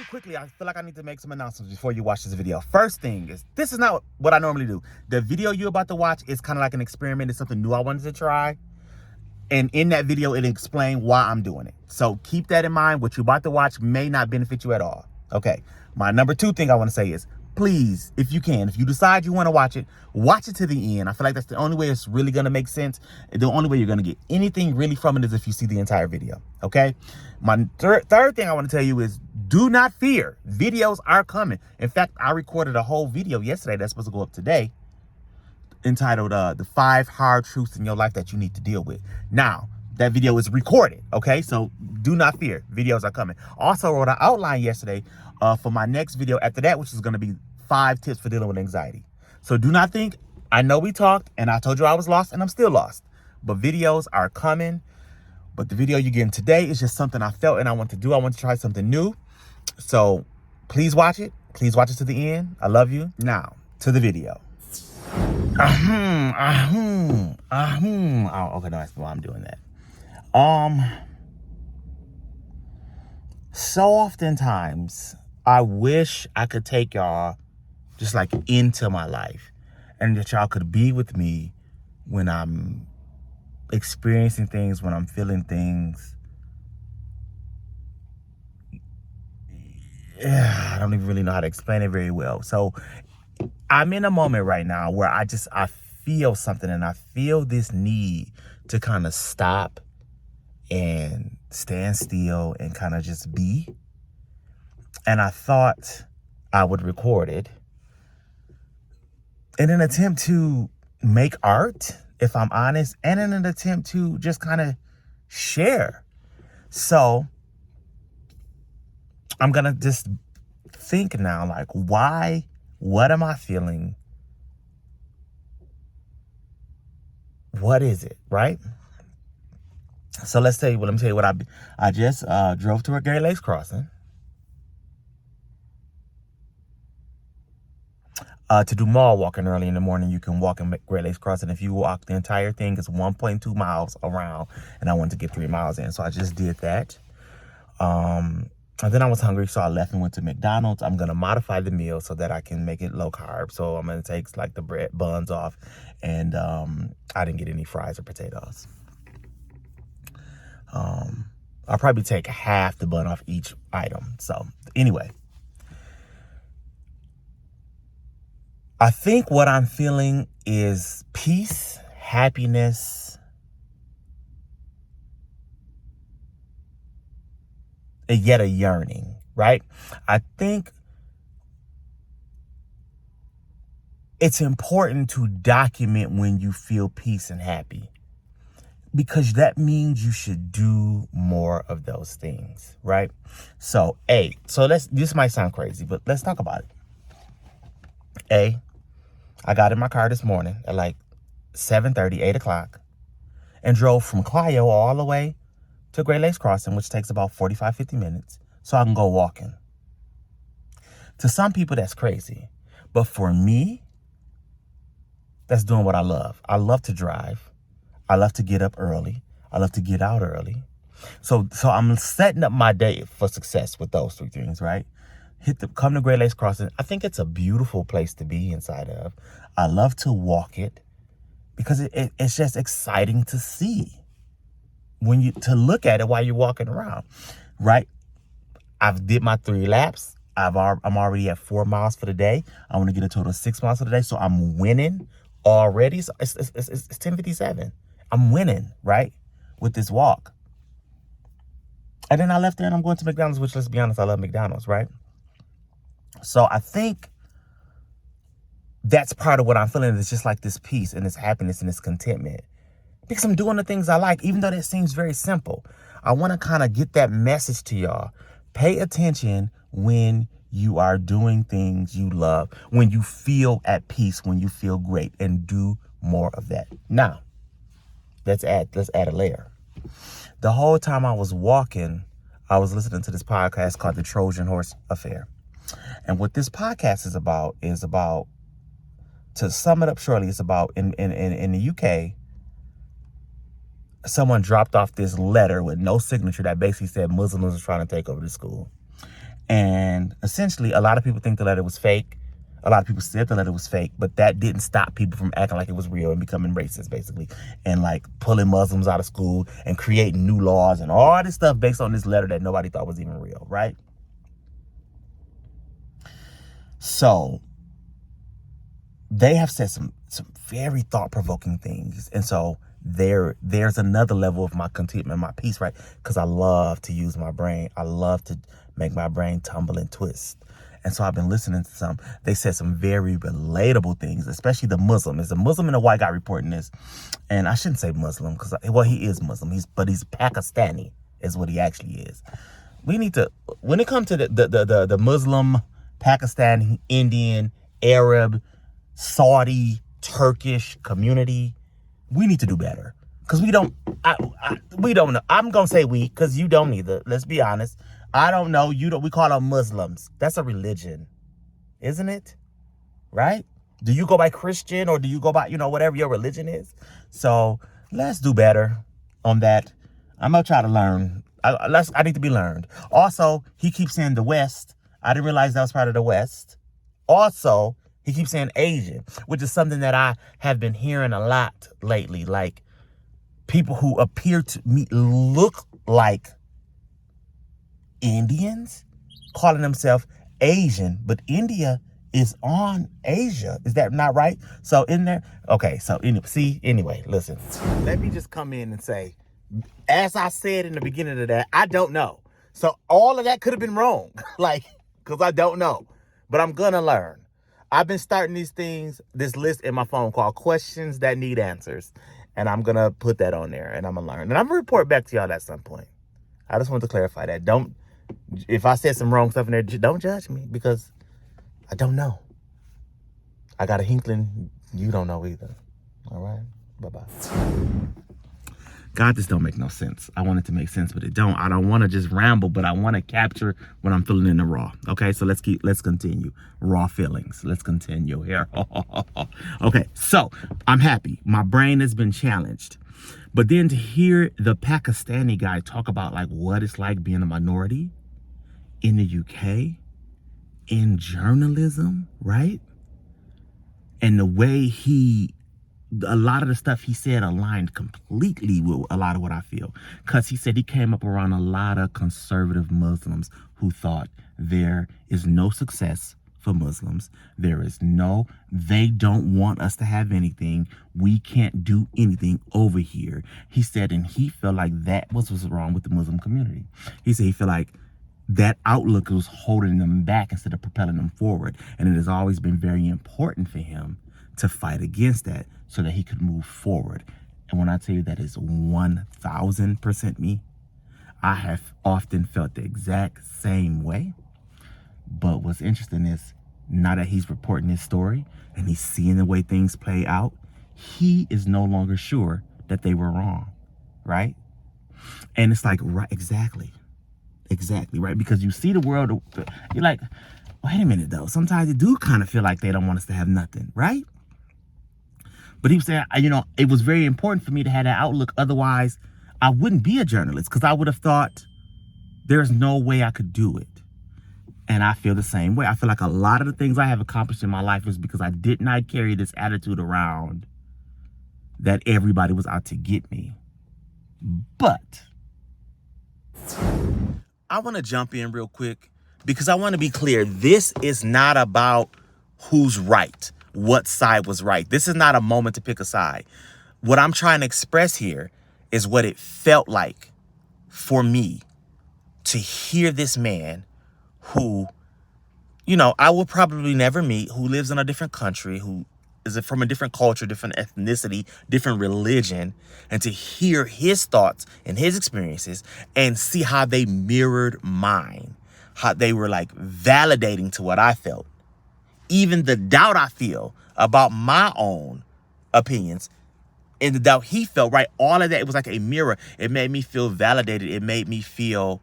really quickly, I feel like I need to make some announcements before you watch this video. First thing is, this is not what I normally do. The video you're about to watch is kind of like an experiment. It's something new I wanted to try. And in that video, it'll explain why I'm doing it. So keep that in mind. What you're about to watch may not benefit you at all. Okay. My number two thing I want to say is, please, if you can, if you decide you want to watch it to the end. I feel like that's the only way it's really going to make sense. The only way you're going to get anything really from it is if you see the entire video. Okay. My third thing I want to tell you is, do not fear. Videos are coming. In fact, I recorded a whole video yesterday that's supposed to go up today, entitled the 5 hard truths in your life that you need to deal with. Now, that video is recorded, okay? So do not fear. Videos are coming. Also wrote an outline yesterday for my next video after that, which is going to be 5 tips for dealing with anxiety. So do not think, I know we talked and I told you I was lost and I'm still lost. But videos are coming. But the video you're getting today is just something I felt and I want to do. I want to try something new. So please watch it. Please watch it to the end. I love you. Now, to the video. Oh, okay, no, that's why I'm doing that. So oftentimes, I wish I could take y'all just like into my life and that y'all could be with me when I'm experiencing things, when I'm feeling things. Yeah, I don't even really know how to explain it very well. So I'm in a moment right now where I feel something and I feel this need to kind of stop and stand still and kind of just be. And I thought I would record it in an attempt to make art, if I'm honest, and in an attempt to just kind of share. So I'm going to just think now, like, why? What am I feeling? What is it, right? So let me tell you what I just drove to a Great Lakes crossing to do mall walking early in the morning. You can walk in Great Lakes crossing. If you walk the entire thing, it's 1.2 miles around, and I wanted to get 3 miles in. So I just did that. And then I was hungry, so I left and went to McDonald's. I'm going to modify the meal so that I can make it low carb. So I'm going to take like the bread buns off, and I didn't get any fries or potatoes. I'll probably take half the bun off each item. So anyway, I think what I'm feeling is peace, happiness, and yet a yearning, right? I think it's important to document when you feel peace and happy, because that means you should do more of those things, right? So, this might sound crazy, but let's talk about it. I got in my car this morning at like 7:30, 8 o'clock, and drove from Clio all the way to Great Lakes Crossing, which takes about 45, 50 minutes, so I can go walking. To some people, that's crazy. But for me, that's doing what I love. I love to drive. I love to get up early. I love to get out early. So I'm setting up my day for success with those 3 things, right? Come to Great Lakes Crossing. I think it's a beautiful place to be inside of. I love to walk it because it's just exciting to see. To look at it while you're walking around, right? I've did my 3 laps. I'm already at 4 miles for the day. I want to get a total of 6 miles for the day. So I'm winning already. So it's 10:57. I'm winning, right? With this walk. And then I left there and I'm going to McDonald's, which, let's be honest, I love McDonald's, right? So I think that's part of what I'm feeling. It's just like this peace and this happiness and this contentment, because I'm doing the things I like, even though that seems very simple. I want to kind of get that message to y'all. Pay attention when you are doing things you love, when you feel at peace, when you feel great, and do more of that. Now, let's add a layer. The whole time I was walking, I was listening to this podcast called The Trojan Horse Affair. And what this podcast is about, to sum it up shortly, it's about in the UK, someone dropped off this letter with no signature that basically said Muslims are trying to take over the school. And essentially, a lot of people think the letter was fake. A lot of people said the letter was fake, but that didn't stop people from acting like it was real and becoming racist, basically, and like pulling Muslims out of school and creating new laws and all this stuff based on this letter that nobody thought was even real, right? So they have said some very thought-provoking things. And so there's another level of my contentment, my peace, right? Because I love to use my brain. I love to make my brain tumble and twist. And so I've been listening to some. They said some very relatable things, especially the Muslim. There's a Muslim and a white guy reporting this. And I shouldn't say Muslim because, well, he is Muslim. But he's Pakistani is what he actually is. We need to, when it comes to the Muslim, Pakistani, Indian, Arab, Saudi, Turkish community, we need to do better. Because we don't know. I'm going to say we, because you don't either. Let's be honest. I don't know. You don't. We call them Muslims. That's a religion, isn't it? Right? Do you go by Christian or do you go by, whatever your religion is? So let's do better on that. I'm going to try to learn. I need to be learned. Also, he keeps saying the West. I didn't realize that was part of the West. Also, he keeps saying Asian, which is something that I have been hearing a lot lately. Like people who appear to me look like Indians calling themselves Asian, but India is on Asia. Is that not right? So in there, okay, so anyway, listen. Let me just come in and say, as I said in the beginning of that, I don't know. So all of that could have been wrong, because I don't know, but I'm gonna learn. I've been starting this list in my phone called Questions That Need Answers, and I'm gonna put that on there, and I'm gonna learn, and I'm gonna report back to y'all at some point. I just want to clarify that. If I said some wrong stuff in there, don't judge me because I don't know. I got a hinkling you don't know either. All right? Bye-bye. God, this don't make no sense. I want it to make sense, but it don't. I don't want to just ramble, but I want to capture what I'm feeling in the raw. Okay, so let's continue. Raw feelings. Let's continue here. Okay, so I'm happy. My brain has been challenged. But then to hear the Pakistani guy talk about what it's like being a minority in the UK, in journalism, right? And the way a lot of the stuff he said aligned completely with a lot of what I feel. Because he said he came up around a lot of conservative Muslims who thought there is no success for Muslims. They don't want us to have anything. We can't do anything over here. He said, and he felt like that was what's wrong with the Muslim community. He said he felt like that outlook was holding them back instead of propelling them forward. And it has always been very important for him to fight against that so that he could move forward. And when I tell you that is 1000% me, I have often felt the exact same way. But what's interesting is now that he's reporting his story and he's seeing the way things play out, he is no longer sure that they were wrong, right? And it's like, right, exactly, right? Because you see the world, you're like, wait a minute though. Sometimes you do kind of feel like they don't want us to have nothing, right? But he was saying, it was very important for me to have that outlook. Otherwise, I wouldn't be a journalist because I would have thought there's no way I could do it. And I feel the same way. I feel like a lot of the things I have accomplished in my life is because I did not carry this attitude around that everybody was out to get me. But I want to jump in real quick because I want to be clear. This is not about who's right, what side was right. This is not a moment to pick a side. What I'm trying to express here is what it felt like for me to hear this man who, I will probably never meet, who lives in a different country, who is from a different culture, different ethnicity, different religion, and to hear his thoughts and his experiences and see how they mirrored mine, how they were validating to what I felt. Even the doubt I feel about my own opinions and the doubt he felt, right? All of that, it was like a mirror. It made me feel validated. It made me feel,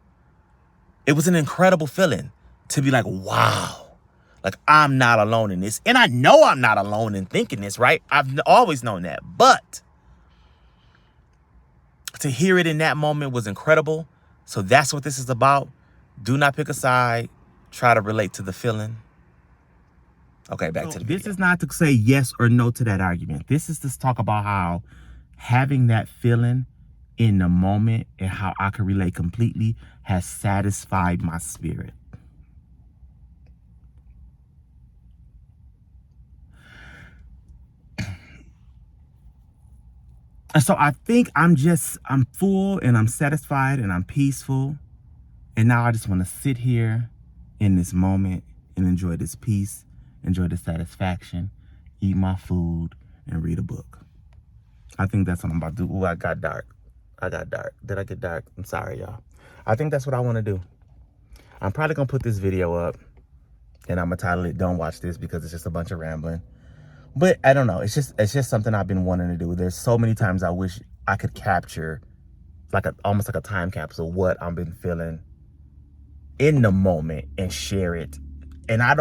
it was an incredible feeling to be like, wow, I'm not alone in this. And I know I'm not alone in thinking this, right? I've always known that. But to hear it in that moment was incredible. So that's what this is about. Do not pick a side. try to relate to the feeling? Okay, back to the video. This is not to say yes or no to that argument. This is to talk about how having that feeling in the moment and how I can relate completely has satisfied my spirit. And so I think I'm full and I'm satisfied and I'm peaceful. And now I just want to sit here in this moment and enjoy this peace, enjoy the satisfaction, eat my food, and read a book. I think that's what I'm about to do. Ooh, I got dark. Did I get dark? I'm sorry, y'all. I think that's what I want to do. I'm probably going to put this video up, and I'm going to title it, Don't Watch This, because it's just a bunch of rambling. But I don't know. It's just something I've been wanting to do. There's so many times I wish I could capture, almost like a time capsule, what I've been feeling in the moment and share it. And I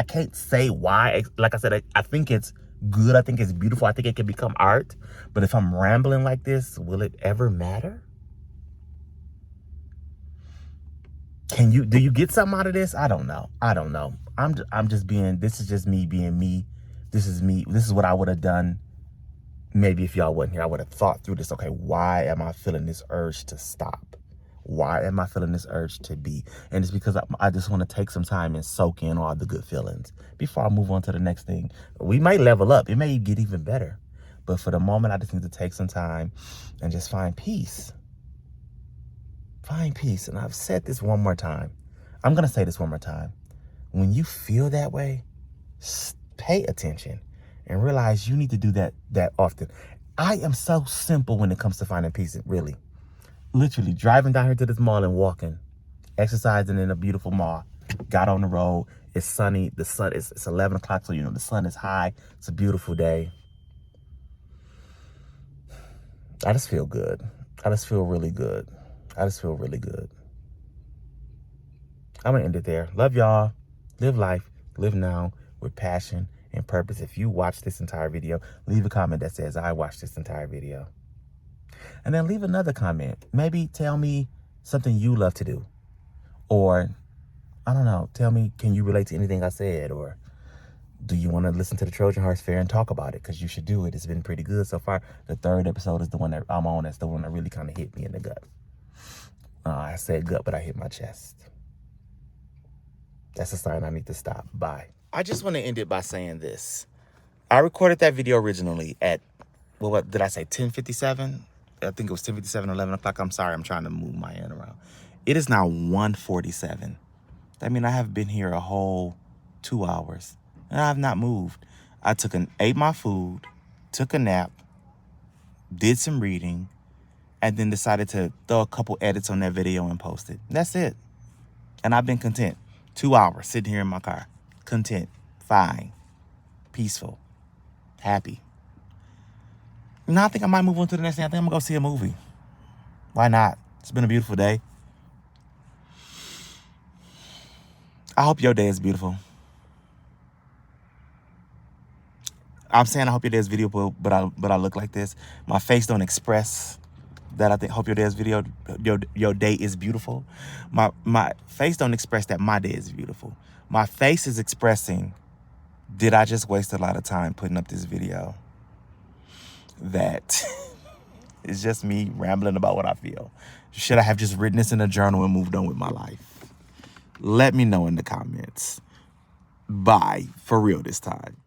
can't say why. Like I said, I think it's good. I think it's beautiful. I think it can become art. But if I'm rambling like this, will it ever matter? Do you get something out of this? I don't know. I'm just being, this is just me being me. This is me. This is what I would have done. Maybe if y'all wasn't here, I would have thought through this. Okay, why am I feeling this urge to stop? Why am I feeling this urge to be? And it's because I just want to take some time and soak in all the good feelings before I move on to the next thing. We might level up. It may get even better. But for the moment, I just need to take some time and just find peace. Find peace. And I've said this one more time. I'm going to say this one more time. When you feel that way, pay attention and realize you need to do that often. I am so simple when it comes to finding peace, really. Literally driving down here to this mall and walking, exercising in a beautiful mall. Got on the road. It's sunny. It's 11 o'clock, so the sun is high. It's a beautiful day. I just feel good. I just feel really good. I'm gonna end it there. Love y'all. Live life. Live now with passion and purpose. If you watch this entire video, leave a comment that says, I watched this entire video. And then leave another comment. Maybe tell me something you love to do. Or, I don't know, tell me, can you relate to anything I said? Or do you want to listen to the Trojan Horse Fair and talk about it? Because you should do it. It's been pretty good so far. The third episode is the one that I'm on. That's the one that really kind of hit me in the gut. I said gut, but I hit my chest. That's a sign I need to stop. Bye. I just want to end it by saying this. I recorded that video originally at, what did I say, 10:57? I think it was 10:57, 11 o'clock. I'm sorry, I'm trying to move my hand around. It is now 1:47. That means I have been here a whole 2 hours, and I have not moved. I ate my food, took a nap, did some reading, and then decided to throw a couple edits on that video and post it. That's it. And I've been content. 2 hours sitting here in my car. Content, fine, peaceful, happy. Now I think I might move on to the next thing. I think I'm gonna go see a movie. Why not? It's been a beautiful day. I hope your day is beautiful. I'm saying I hope your day is beautiful, but I look like this. My face don't express that. Hope your day is your day is beautiful. My face don't express that my day is beautiful. My face is expressing, did I just waste a lot of time putting up this video? That is just me rambling about what I feel. Should I have just written this in a journal and moved on with my life? Let me know in the comments. Bye, for real this time.